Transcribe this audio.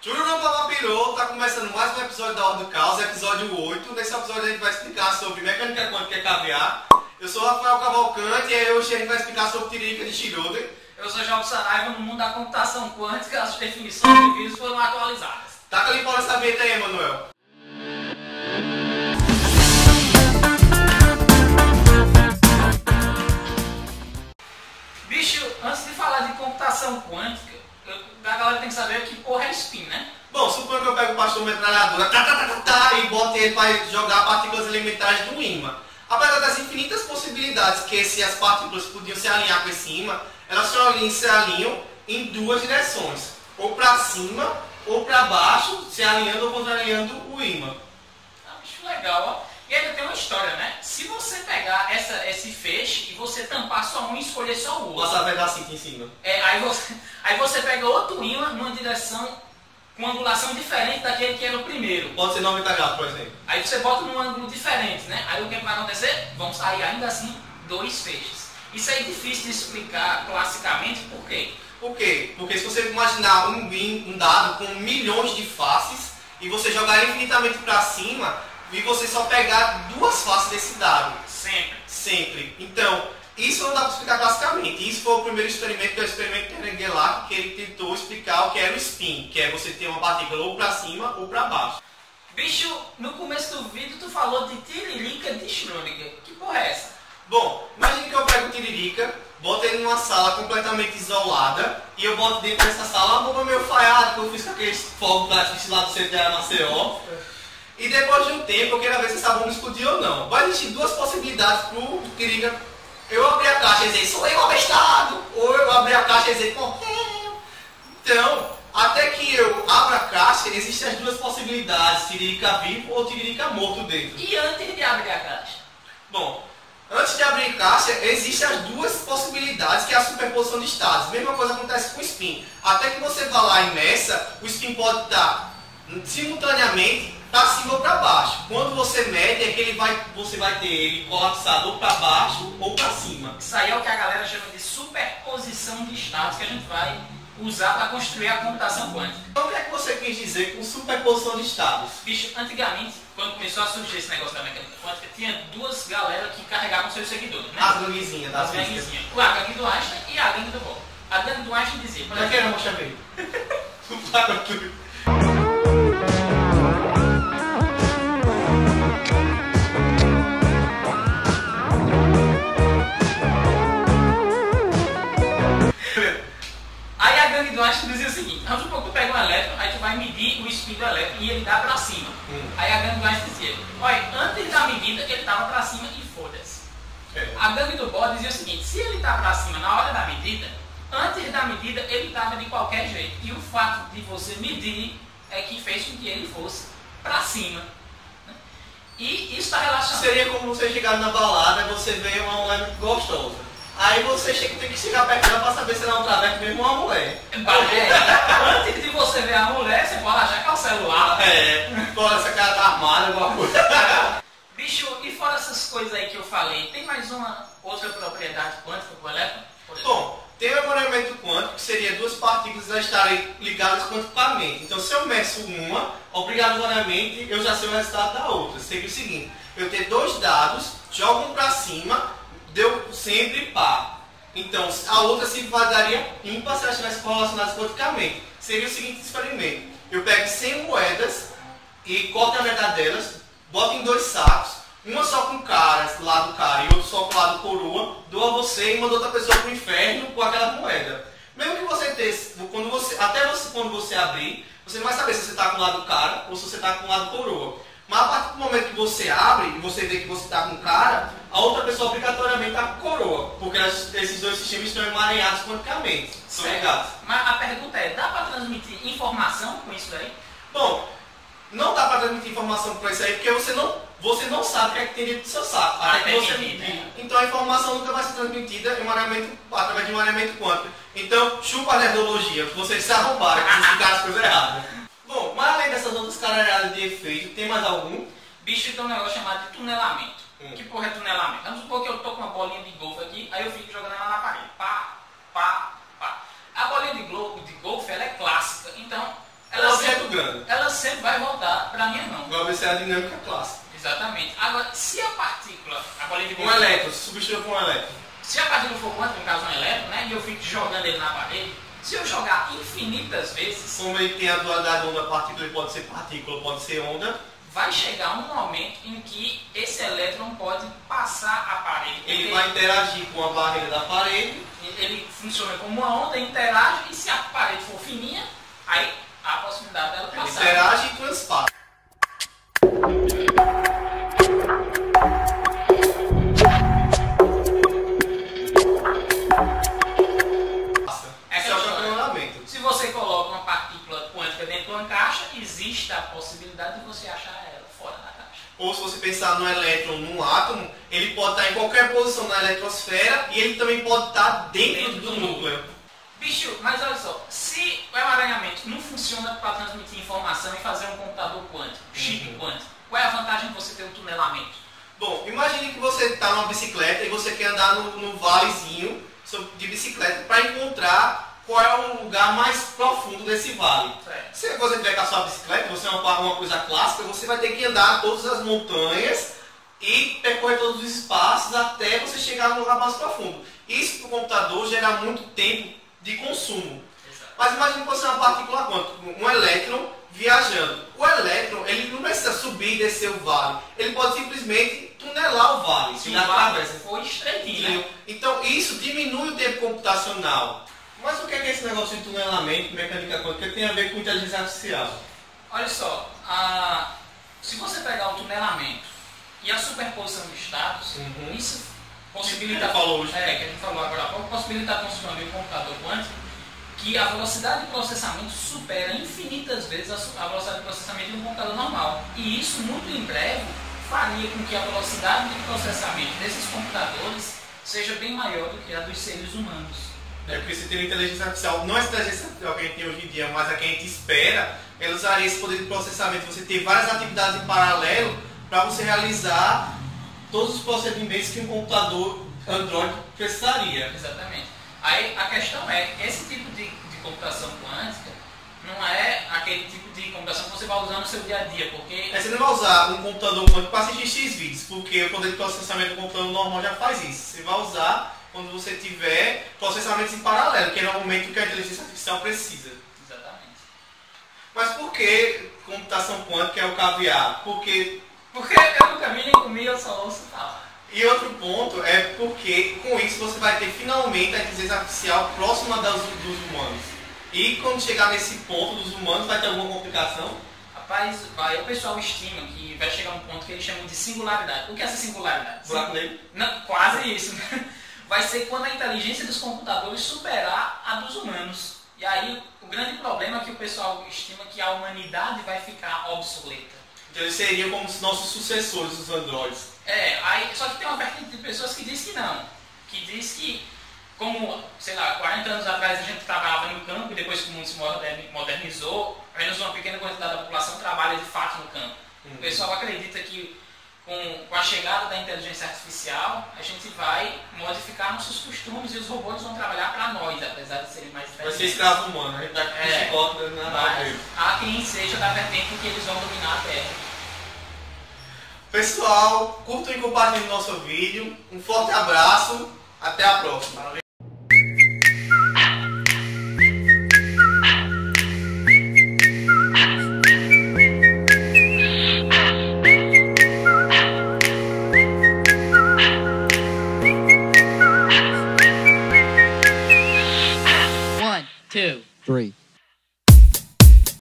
Chururu Papapirou, tá começando mais um episódio da Ordem do Caos, episódio 8. Nesse episódio a gente vai explicar sobre mecânica quântica e caviar. Eu sou o Rafael Cavalcante e hoje a gente vai explicar sobre tiririca de Schrödinger. Eu sou João Saraiva. No mundo da computação quântica, as definições de vírus foram atualizadas. Taca ali fora essa vinheta aí, Emanuel. Bicho, antes de falar de computação quântica, a galera tem que saber que porra é spin, né? Bom, suponha que eu pego o pastor metralhadora e boto ele para jogar partículas elementares do ímã. Apesar das infinitas possibilidades que as partículas podiam se alinhar com esse ímã, elas só se alinham em duas direções, ou para cima ou para baixo, se alinhando ou contrariando o ímã. Ah, bicho, legal, ó. E ainda tem uma história, né? Se você pegar esse feixe e você tampar só um e escolher só o outro. Passar a pedacito em cima. Aí você pega outro ímã numa direção com angulação diferente daquele que era o primeiro. Pode ser 90 graus, por exemplo. Aí você bota num ângulo diferente, né? Aí o que vai acontecer? Vão sair ainda assim dois feixes. Isso é difícil de explicar classicamente, por quê? Por quê? Porque se você imaginar um dado com milhões de faces e você jogar infinitamente para cima e você só pegar duas faces desse dado. Sempre. Então, isso não dá para explicar classicamente. Isso foi o primeiro experimento, que é o experimento de Engelbart, que ele tentou explicar o que era o spin, que é você ter uma partícula ou para cima ou para baixo. Bicho, no começo do vídeo tu falou de tiririca de Schrödinger. Que porra é essa? Bom, imagine que eu pego o tiririca, boto ele numa sala completamente isolada e eu boto dentro dessa sala uma bomba meio falhada que eu fiz com aqueles fogos grátis lá do CTA Maceió. E depois de um tempo eu quero ver se essa bomba explodiu ou não. Vai existir duas possibilidades para o tiririca. Eu abri a caixa e dizer, sou eu abestado, ou eu abri a caixa e dizer, morreu. Então, até que eu abra a caixa, existem as duas possibilidades, tiririca vivo ou tiririca morto dentro. E antes de abrir a caixa? Bom, antes de abrir a caixa, existem as duas possibilidades, que é a superposição de estados. Mesma coisa acontece com o spin. Até que você vá lá e meça, o spin pode estar simultaneamente para cima ou para baixo. Quando você mede, é que você vai ter ele colapsado ou para baixo ou para cima. Isso aí é o que a galera chama de superposição de estados, que a gente vai usar para construir a computação quântica. Então o que é que você quis dizer com superposição de estados? Bicho, antigamente, quando começou a surgir esse negócio da mecânica quântica, tinha duas galeras que carregavam seus seguidores, né? As ganguezinhas das físicas. A gangue do Einstein e a gangue do Bohr. A gangue do Einstein dizia... Já que eu chamei. Para tudo. Aí a gangue do Einstein dizia o seguinte: vamos supor que tu pega um elétron, aí tu vai medir o spin do elétron e ele dá pra cima. Aí a gangue do Einstein dizia: olha, antes da medida ele tava pra cima e foda-se. A gangue do Bohr dizia o seguinte: se ele tá pra cima na hora da medida, antes da medida ele tava de qualquer jeito. E o fato de você medir é que fez com que ele fosse pra cima. E isso está relacionado. Seria como você chegar na balada e você vê uma mulher muito gostosa. Aí você tem que chegar perto dela para saber se ela é um traveco mesmo ou uma mulher. Antes de você ver a mulher, você pode achar que é o celular. Fora essa cara tá armada, alguma coisa. Bicho, e fora essas coisas aí que eu falei, tem mais uma outra propriedade quântica com o elétron? Bom, tem o embaralhamento quântico, que seria duas partículas a estarem ligadas quanticamente. Então, se eu meço uma, obrigatoriamente eu já sei o resultado da outra. Seria o seguinte: eu tenho dois dados, jogo um para cima, deu sempre par. Então, a outra se daria ímpar se elas estivessem correlacionadas quanticamente. Seria o seguinte experimento: eu pego 100 moedas e corto a metade delas, boto em dois sacos, uma só com caras, lado cara, e outro só com lado coroa, dou a você e mando outra pessoa para o inferno com aquela moeda. Mesmo que você tenha, quando você abrir, você não vai saber se você está com o lado cara ou se você está com o lado coroa. Mas a partir do momento que você abre e você vê que você está com cara, a outra pessoa obrigatoriamente está com coroa, porque esses dois sistemas estão emaranhados quanticamente, são ligados. Mas a pergunta é, dá para transmitir informação com isso daí? Bom, não dá para transmitir informação com isso aí, porque você não sabe o que é que tem dentro do seu saco. Até que você medir. Então a informação nunca vai ser transmitida através de um alinhamento quântico. Então, chupa a nerdologia, que vocês se arrombaram, que vocês explicaram as coisas erradas. Bom, mas além dessas outras caralhadas de efeito, tem mais algum? Bicho, tem um negócio chamado de tunelamento. Que porra é tunelamento? Vamos supor que eu tô com uma bolinha de golfe aqui, aí eu fico jogando ela na parede. Pá, pá, pá. A bolinha de golfe ela é clássica, então ela sempre girando. ela sempre vai voltar para a minha mão. Vai obedecer a dinâmica clássica. Exatamente. Agora, se a partícula, a bolinha de Um elétron, substitui com um elétron. Se a partícula for quântica, no caso um elétron, né, e eu fico jogando ele na parede, se eu jogar infinitas vezes... Como ele tem a dualidade onda-partícula, ele pode ser partícula, pode ser onda. Vai chegar um momento em que esse elétron pode passar a parede. Ele vai interagir com a barreira da parede. Ele funciona como uma onda, interage, e se a parede for fininha, aí há a possibilidade dela passar. Ele interage e transpassa. Esse é o campeonato. Se você coloca uma partícula quântica dentro de uma caixa, existe a possibilidade de você achar ela fora da caixa. Ou se você pensar no elétron, num átomo, ele pode estar em qualquer posição na eletrosfera e ele também pode estar dentro do núcleo. Bicho, mas olha só, se o emaranhamento não funciona para transmitir informação e fazer um computador quântico, chip quântico, qual é a vantagem de você ter um tunelamento? Bom, imagine que você está numa bicicleta e você quer andar no valezinho de bicicleta para encontrar qual é o lugar mais profundo desse vale. Se você tiver com a sua bicicleta, você é uma coisa clássica, você vai ter que andar todas as montanhas e percorrer todos os espaços até você chegar no lugar mais profundo. Isso para o computador gera muito tempo de consumo. Mas imagine que você é uma partícula quântica, um elétron viajando. O elétron, ele não precisa subir e descer o vale. Ele pode simplesmente tunelar o vale. Se o vale for estreitinho, né? Então isso diminui o tempo computacional. Mas o que é esse negócio de tunelamento, mecânica quântica, que tem a ver com inteligência artificial? Olha só, se você pegar o tunelamento e a superposição de estados, isso possibilita, que a gente falou agora há pouco, possibilita a construção de um computador quântico que a velocidade de processamento supera infinitas vezes a velocidade de processamento de um computador normal. E isso, muito em breve, faria com que a velocidade de processamento desses computadores seja bem maior do que a dos seres humanos. É porque você tem uma inteligência artificial, não é a inteligência artificial que a gente tem hoje em dia, mas a que a gente espera, ela usaria esse poder de processamento. Você ter várias atividades em paralelo para você realizar todos os procedimentos que um computador Android precisaria. Exatamente. Aí a questão é, esse tipo de computação quântica não é aquele tipo de computação que você vai usar no seu dia a dia, porque... Você não vai usar um computador quântico para assistir X vídeos, porque o poder de processamento do computador normal já faz isso. Você vai usar quando você tiver processamentos em paralelo, que é normalmente o que a inteligência artificial precisa. Exatamente. Mas por que computação quântica é o caviar? Porque eu nunca vi nem comi, eu só ouço falar. E outro ponto é porque com isso você vai ter finalmente a inteligência artificial próxima dos humanos. E quando chegar nesse ponto dos humanos, vai ter alguma complicação? Rapaz, o pessoal estima que vai chegar um ponto que eles chamam de singularidade. O que é essa singularidade? Buraco negro? Não, quase isso. Vai ser quando a inteligência dos computadores superar a dos humanos. E aí o grande problema é que o pessoal estima que a humanidade vai ficar obsoleta. Então eles seriam como os nossos sucessores dos androides. Só que tem uma vertente de pessoas que diz que não. Que diz que, como, sei lá, 40 anos atrás a gente trabalhava no campo e depois que o mundo se modernizou, apenas uma pequena quantidade da população trabalha de fato no campo. O pessoal acredita que com a chegada da inteligência artificial, a gente vai modificar nossos costumes e os robôs vão trabalhar para nós, apesar de serem mais inteligentes. Vai ser escravo humano, a gente está com chicote na mas há quem seja da vertente que eles vão dominar a Terra. Pessoal, curtam e compartilhem o nosso vídeo. Um forte abraço, até a próxima. Valeu. One, two, three.